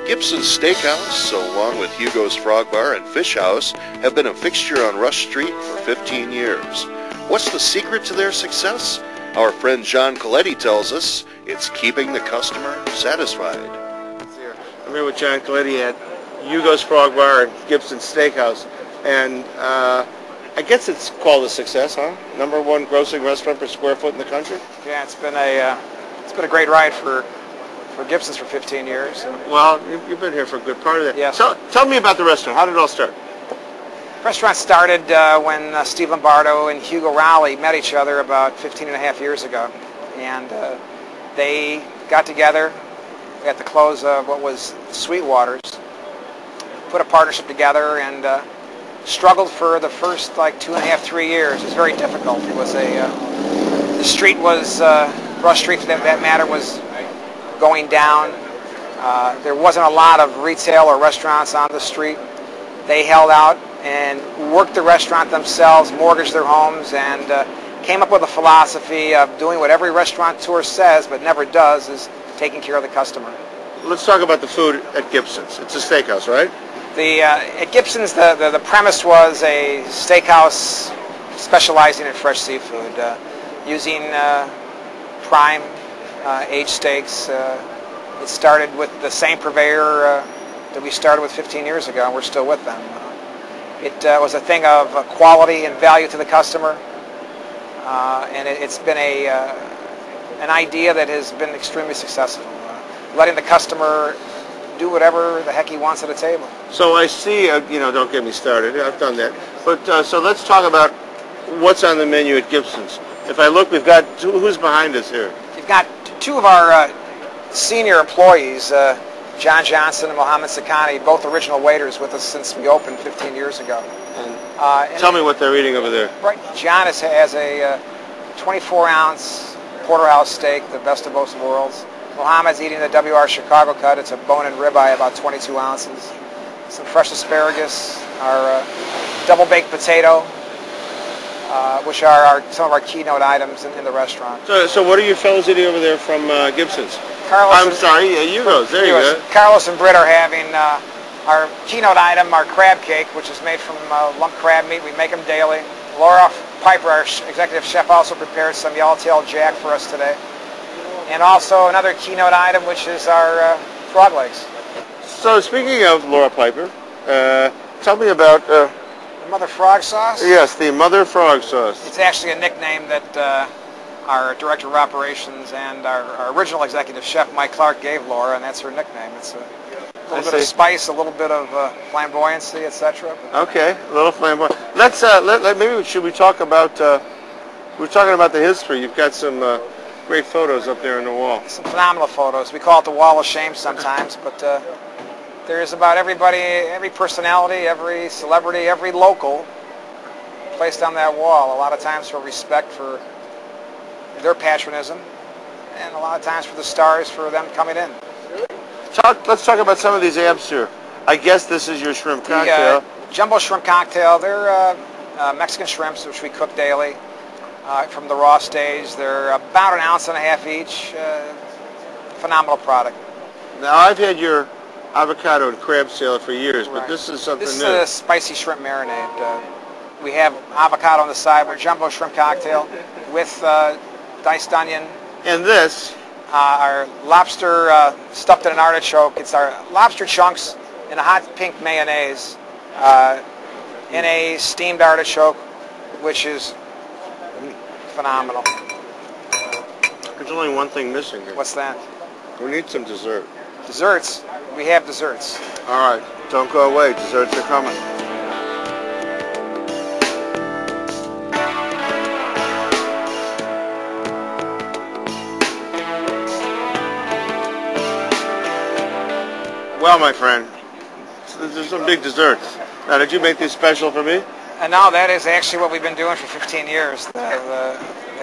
Gibson's Steakhouse, along with Hugo's Frog Bar and Fish House, have been a fixture on Rush Street for 15 years. What's the secret to their success? Our friend John Coletti tells us it's keeping the customer satisfied. I'm here with John Coletti at Hugo's Frog Bar and Gibson's Steakhouse, and I guess it's called a success, huh? #1 grossing restaurant per square foot in the country. Yeah, it's been a great ride for Gibsons for 15 years. Well, you've been here for a good part of that. Yes. So tell me about the restaurant. How did it all start? The restaurant started when Steve Lombardo and Hugo Rowley met each other about 15 and a half years ago, and they got together at the close of what was Sweetwater's, put a partnership together, and struggled for the first 2.5, 3 years. It was very difficult. It was the street was Rush Street, for that matter, was going down. There wasn't a lot of retail or restaurants on the street. They held out and worked the restaurant themselves, mortgaged their homes, and came up with a philosophy of doing what every restaurateur says but never does, is taking care of the customer. Let's talk about the food at Gibson's. It's a steakhouse, right? At Gibson's, the premise was a steakhouse specializing in fresh seafood, using prime aged steaks. It started with the same purveyor that we started with 15 years ago, and we're still with them. It was a thing of quality and value to the customer, and it's been an idea that has been extremely successful, letting the customer do whatever the heck he wants at a table. So I see, don't get me started. I've done that. But so let's talk about what's on the menu at Gibson's. If I look, we've got who's behind us here? We've got two of our senior employees, John Johnson and Mohammed Sakani, both original waiters with us since we opened 15 years ago. And tell me what they're eating over there. Right, John has a 24-ounce porterhouse steak, the best of both worlds. Mohammed's eating the WR Chicago cut. It's a bone-in ribeye, about 22 ounces. Some fresh asparagus, our double-baked potato, which are some of our keynote items in the restaurant. So what are you fellows eating over there from Gibson's? Hugo's. There you go. Carlos and Britt are having our keynote item, our crab cake, which is made from lump crab meat. We make them daily. Laura Piper, our executive chef, also prepared some yellowtail jack for us today. And also another keynote item, which is our frog legs. So speaking of Laura Piper, tell me about the Mother Frog sauce? Yes, the Mother Frog sauce. It's actually a nickname that our director of operations and our original executive chef, Mike Clark, gave Laura, and that's her nickname. It's a little bit of spice, a little bit of flamboyancy, etc. Okay, a little flamboyant. Let's maybe should we talk about? We're talking about the history. You've got some great photos up there on the wall. Some phenomenal photos. We call it the Wall of Shame sometimes, but there's about everybody, every personality, every celebrity, every local placed on that wall. A lot of times for respect for their patronism, and a lot of times for the stars for them coming in. Let's talk about some of these apps here. I guess this is your shrimp cocktail. The jumbo shrimp cocktail. They're Mexican shrimps, which we cook daily from the raw stage. They're about 1.5 ounces each. Phenomenal product. Now, I've had your avocado and crab salad for years, but this is something new. This is a spicy shrimp marinade. We have avocado on the side. We're jumbo shrimp cocktail with diced onion. And this? Our lobster stuffed in an artichoke. It's our lobster chunks in a hot pink mayonnaise in a steamed artichoke, which is phenomenal. There's only one thing missing here. What's that? We need some dessert. Desserts? We have desserts. All right. Don't go away. Desserts are coming. Well, my friend, there's some big desserts. Now, did you make these special for me? No, that is actually what we've been doing for 15 years. The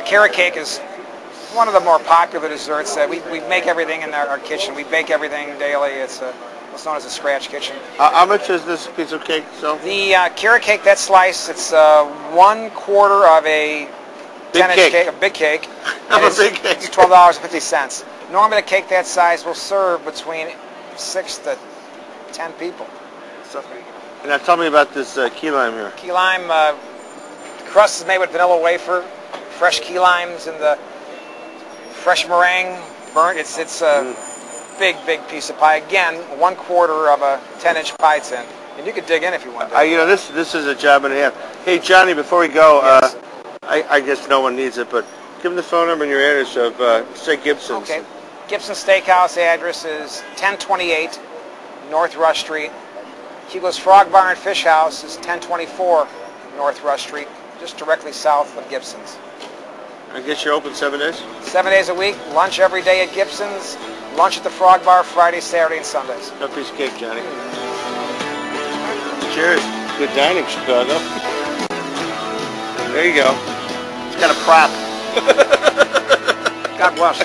carrot cake is one of the more popular desserts. We make everything in our kitchen. We bake everything daily. It's what's known as a scratch kitchen. How much is this piece of cake sell? The carrot cake, that slice, it's 1/4 of a big cake. A big cake. A big cake. It's $12.50. Normally, a cake that size will serve between 6 to 10 people. So, and now tell me about this key lime here. Key lime, the crust is made with vanilla wafer, fresh key limes, and the fresh meringue burnt. It's a big piece of pie. Again, 1/4 of a 10-inch pie tin. And you could dig in if you want to. You know, this is a job and a half. Hey, Johnny, before we go, Yes. I guess no one needs it, but give them the phone number and your address of, say, Gibsons. Okay. Gibsons Steakhouse address is 1028 North Rush Street. Hugo's Frog Bar and Fish House is 1024 North Rush Street, just directly south of Gibsons. I guess you're open 7 days? 7 days a week, lunch every day at Gibsons, lunch at the Frog Bar Friday, Saturday, and Sundays. No piece of cake, Johnny. Cheers. Good dining, Chicago. There you go. It's got a prop. God bless.